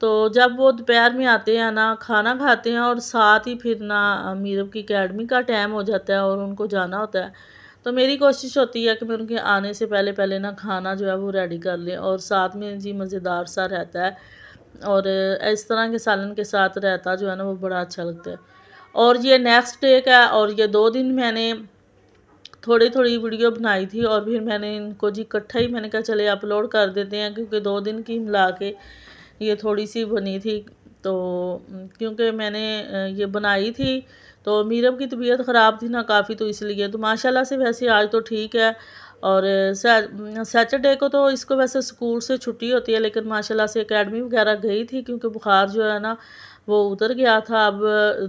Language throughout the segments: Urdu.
تو جب وہ دوپہر میں آتے ہیں نا کھانا کھاتے ہیں اور ساتھ ہی پھر نا میرب کی اکیڈمی کا ٹائم ہو جاتا ہے اور ان کو جانا ہوتا ہے، تو میری کوشش ہوتی ہے کہ میں ان کے آنے سے پہلے پہلے نا کھانا جو ہے وہ ریڈی کر لیں، اور ساتھ میں جی مزیدار سا رہتا ہے، اور اس طرح کے سالن کے ساتھ رہتا جو ہے نا وہ بڑا اچھا لگتا ہے۔ اور یہ نیکسٹ ڈے کا، اور یہ 2 دن میں نے تھوڑی تھوڑی ویڈیو بنائی تھی، اور پھر میں نے ان کو جی اکٹھا ہی میں نے کہا چلے اپلوڈ کر دیتے ہیں، کیونکہ 2 دن کی ملا کے یہ تھوڑی سی بنی تھی، تو کیونکہ میں نے یہ بنائی تھی تو میرب کی طبیعت خراب تھی نا کافی، تو اس لیے تو ماشاءاللہ سے ویسے آج تو ٹھیک ہے، اور سیٹرڈے کو تو اس کو ویسے اسکول سے چھٹی ہوتی ہے، لیکن ماشاءاللہ سے اکیڈمی وغیرہ گئی تھی کیونکہ بخار جو ہے نا وہ اتر گیا تھا، اب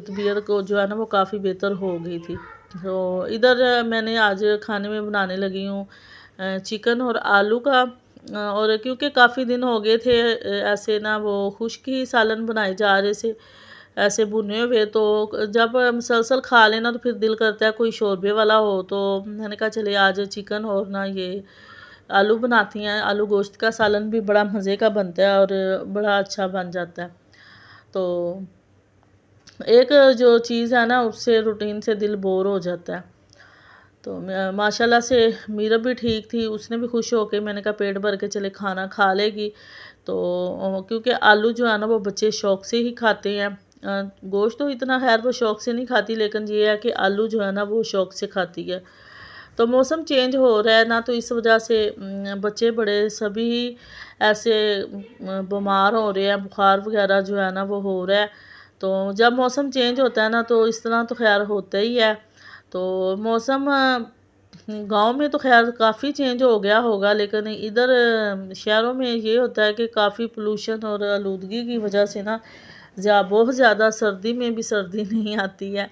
طبیعت کو جو ہے نا وہ کافی بہتر ہو گئی تھی۔ تو ادھر میں نے آج کھانے میں بنانے لگی ہوں چکن اور آلو کا، اور کیونکہ کافی دن ہو گئے تھے ایسے نا وہ خشک ہی سالن بنائے جا رہے سے ایسے بھنے ہوئے، تو جب مسلسل کھا لینا تو پھر دل کرتا ہے کوئی شوربے والا ہو، تو میں نے کہا چلے آج چکن اور نا یہ آلو بناتی ہیں، آلو گوشت کا سالن بھی بڑا مزے کا بنتا ہے اور بڑا اچھا بن جاتا ہے۔ تو ایک جو چیز ہے نا اس سے روٹین سے دل بور ہو جاتا ہے، تو ماشاءاللہ سے میرب بھی ٹھیک تھی، اس نے بھی خوش ہو کے میں نے کہا پیٹ بھر کے چلے کھانا کھا لے گی، تو کیونکہ آلو جو ہے نا وہ بچے شوق سے ہی کھاتے ہیں، گوشت تو اتنا خیر وہ شوق سے نہیں کھاتی، لیکن یہ ہے کہ آلو جو ہے نا وہ شوق سے کھاتی ہے۔ تو موسم چینج ہو رہا ہے نا، تو اس وجہ سے بچے بڑے سبھی ایسے بیمار ہو رہے ہیں، بخار وغیرہ جو ہے نا وہ ہو رہا ہے، تو جب موسم چینج ہوتا ہے نا تو اس طرح تو خیر ہوتا ہی ہے۔ تو موسم گاؤں میں تو خیر کافی چینج ہو گیا ہوگا، لیکن ادھر شہروں میں یہ ہوتا ہے کہ کافی پولوشن اور آلودگی کی وجہ سے نا بہت زیادہ سردی میں بھی سردی نہیں آتی ہے،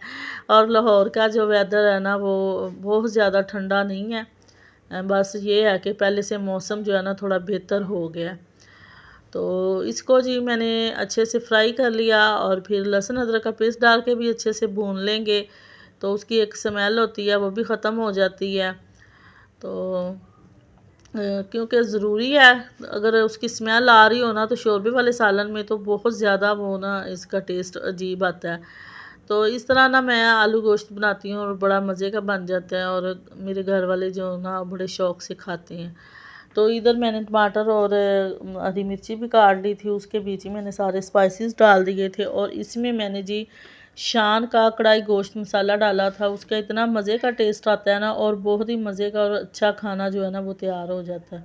اور لاہور کا جو ویدر ہے نا وہ بہت زیادہ ٹھنڈا نہیں ہے، بس یہ ہے کہ پہلے سے موسم جو ہے نا تھوڑا بہتر ہو گیا۔ تو اس کو جی میں نے اچھے سے فرائی کر لیا، اور پھر لہسن ادرک کا پیسٹ ڈال کے بھی اچھے سے بھون لیں گے، تو اس کی ایک سمیل ہوتی ہے وہ بھی ختم ہو جاتی ہے۔ تو کیونکہ ضروری ہے، اگر اس کی سمیل آ رہی ہو نا تو شوربے والے سالن میں تو بہت زیادہ وہ نا اس کا ٹیسٹ عجیب آتا ہے۔ تو اس طرح نا میں آلو گوشت بناتی ہوں اور بڑا مزے کا بن جاتا ہے، اور میرے گھر والے جو نا بڑے شوق سے کھاتے ہیں۔ تو ادھر میں نے ٹماٹر اور ہری مرچی بھی کاٹ لی تھی، اس کے بیچ ہی میں نے سارے اسپائسز ڈال دیے تھے، اور اس میں میں نے جی شان کا کڑھائی گوشت مسالہ ڈالا تھا، اس کا اتنا مزے کا ٹیسٹ آتا ہے نا، اور بہت ہی مزے کا اور اچھا کھانا جو ہے نا وہ تیار ہو جاتا ہے۔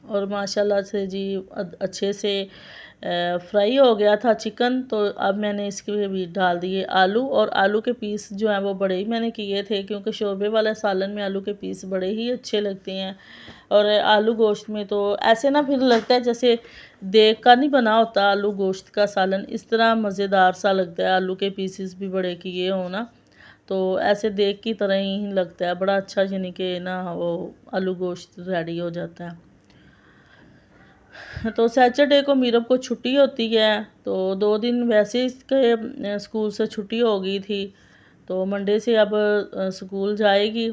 اور ماشاءاللہ سے جی اچھے سے فرائی ہو گیا تھا چکن، تو اب میں نے اس کے بھی ڈال دیے آلو، اور آلو کے پیس جو ہیں وہ بڑے ہی میں نے کیے تھے، کیونکہ شوربے والا سالن میں آلو کے پیس بڑے ہی اچھے لگتے ہیں، اور آلو گوشت میں تو ایسے نا پھر لگتا ہے جیسے دیگ کا نہیں بنا ہوتا آلو گوشت کا سالن، اس طرح مزیدار سا لگتا ہے، آلو کے پیسز بھی بڑے کیے ہوں نا تو ایسے دیگ کی طرح ہی لگتا ہے، بڑا اچھا، یعنی کہ نا وہ آلو گوشت ریڈی ہو جاتا ہے۔ تو سیٹرڈے کو میرب کو چھٹی ہوتی ہے، تو 2 دن ویسے اس کے اسکول سے چھٹی ہو گئی تھی، تو منڈے سے اب اسکول جائے گی،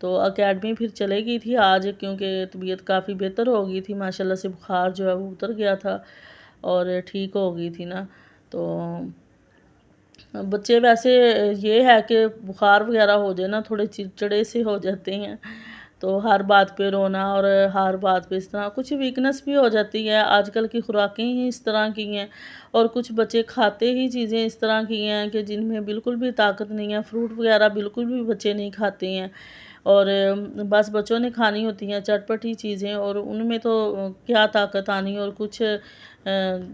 تو اکیڈمی پھر چلے گئی تھی آج، کیونکہ طبیعت کافی بہتر ہو گئی تھی، ماشاءاللہ سے بخار جو ہے وہ اتر گیا تھا اور ٹھیک ہو گئی تھی نا۔ تو بچے ویسے یہ ہے کہ بخار وغیرہ ہو جائے نا تھوڑے چڑچڑے سے ہو جاتے ہیں، تو ہر بات پہ رونا، اور ہر بات پہ اس طرح کچھ ویکنس بھی ہو جاتی ہے، آج کل کی خوراکیں ہی اس طرح کی ہیں، اور کچھ بچے کھاتے ہی چیزیں اس طرح کی ہیں کہ جن میں بالکل بھی طاقت نہیں ہے، فروٹ وغیرہ بالکل بھی بچے نہیں کھاتے ہیں، اور بس بچوں نے کھانی ہوتی ہیں چٹپٹی چیزیں، اور ان میں تو کیا طاقت آنی، اور کچھ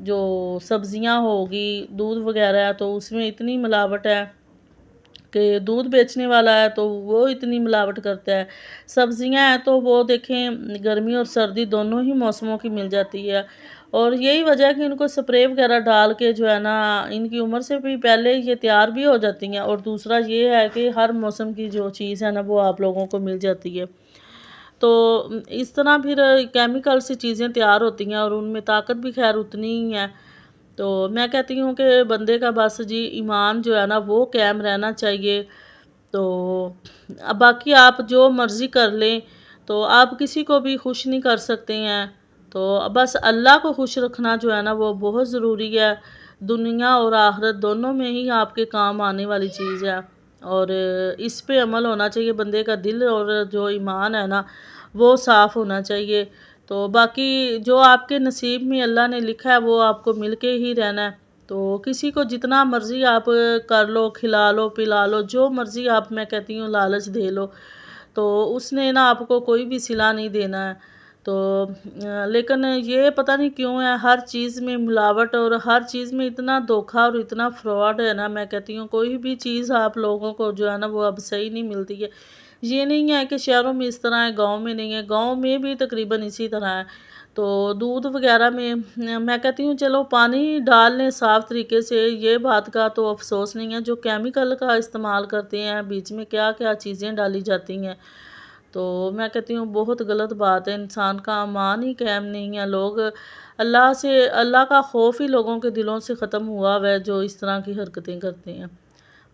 جو سبزیاں ہوگی دودھ وغیرہ ہے تو اس میں اتنی ملاوٹ ہے کہ دودھ بیچنے والا ہے تو وہ اتنی ملاوٹ کرتا ہے، سبزیاں ہیں تو وہ دیکھیں گرمی اور سردی دونوں ہی موسموں کی مل جاتی ہے، اور یہی وجہ ہے کہ ان کو سپرے وغیرہ ڈال کے جو ہے نا ان کی عمر سے بھی پہلے یہ تیار بھی ہو جاتی ہیں، اور دوسرا یہ ہے کہ ہر موسم کی جو چیز ہے نا وہ آپ لوگوں کو مل جاتی ہے، تو اس طرح پھر کیمیکل سے چیزیں تیار ہوتی ہیں، اور ان میں طاقت بھی خیر اتنی ہی ہے۔ تو میں کہتی ہوں کہ بندے کا بس جی ایمان جو ہے نا وہ قائم رہنا چاہیے، تو اب باقی آپ جو مرضی کر لیں، تو آپ کسی کو بھی خوش نہیں کر سکتے ہیں، تو بس اللہ کو خوش رکھنا جو ہے نا وہ بہت ضروری ہے، دنیا اور آخرت دونوں میں ہی آپ کے کام آنے والی چیز ہے، اور اس پہ عمل ہونا چاہیے، بندے کا دل اور جو ایمان ہے نا وہ صاف ہونا چاہیے۔ تو باقی جو آپ کے نصیب میں اللہ نے لکھا ہے وہ آپ کو مل کے ہی رہنا ہے، تو کسی کو جتنا مرضی آپ کر لو، کھلا لو، پلا لو، جو مرضی آپ، میں کہتی ہوں لالچ دے لو، تو اس نے نا آپ کو کوئی بھی صلہ نہیں دینا ہے۔ تو لیکن یہ پتہ نہیں کیوں ہے، ہر چیز میں ملاوٹ اور ہر چیز میں اتنا دھوکہ اور اتنا فراڈ ہے نا، میں کہتی ہوں کوئی بھی چیز آپ لوگوں کو جو ہے نا وہ اب صحیح نہیں ملتی ہے۔ یہ نہیں ہے کہ شہروں میں اس طرح ہے، گاؤں میں نہیں ہے، گاؤں میں بھی تقریباً اسی طرح ہے۔ تو دودھ وغیرہ میں میں کہتی ہوں چلو پانی ڈال لیں صاف طریقے سے، یہ بات کا تو افسوس نہیں ہے، جو کیمیکل کا استعمال کرتے ہیں، بیچ میں کیا کیا چیزیں ڈالی جاتی ہیں، تو میں کہتی ہوں بہت غلط بات ہے، انسان کا ایمان ہی قائم نہیں ہے، لوگ اللہ کا خوف ہی لوگوں کے دلوں سے ختم ہوا ہے جو اس طرح کی حرکتیں کرتے ہیں۔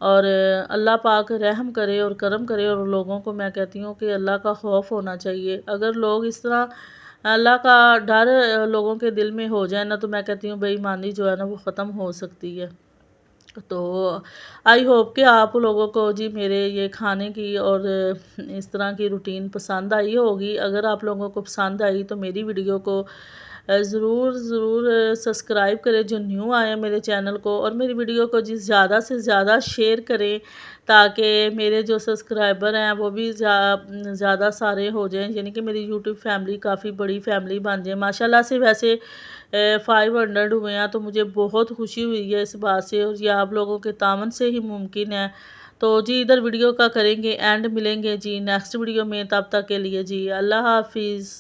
اور اللہ پاک رحم کرے اور کرم کرے، اور لوگوں کو میں کہتی ہوں کہ اللہ کا خوف ہونا چاہیے۔ اگر لوگ اس طرح اللہ کا ڈر لوگوں کے دل میں ہو جائے نا، تو میں کہتی ہوں بے ایمانی جو ہے نا وہ ختم ہو سکتی ہے۔ تو آئی ہوپ کہ آپ لوگوں کو جی میرے یہ کھانے کی اور اس طرح کی روٹین پسند آئی ہوگی۔ اگر آپ لوگوں کو پسند آئی تو میری ویڈیو کو ضرور سبسکرائب کریں جو نیو آئے ہیں میرے چینل کو، اور میری ویڈیو کو جی زیادہ سے زیادہ شیئر کریں تاکہ میرے جو سبسکرائبر ہیں وہ بھی زیادہ سارے ہو جائیں، یعنی کہ میری یوٹیوب فیملی کافی بڑی فیملی بن جائے۔ ماشاءاللہ سے ویسے 500 ہوئے ہیں، تو مجھے بہت خوشی ہوئی ہے اس بات سے، اور یہ آپ لوگوں کے تعاون سے ہی ممکن ہے۔ تو جی ادھر ویڈیو کا کریں گے اینڈ، ملیں گے جی نیکسٹ ویڈیو میں، تب تک کے لیے جی اللہ حافظ۔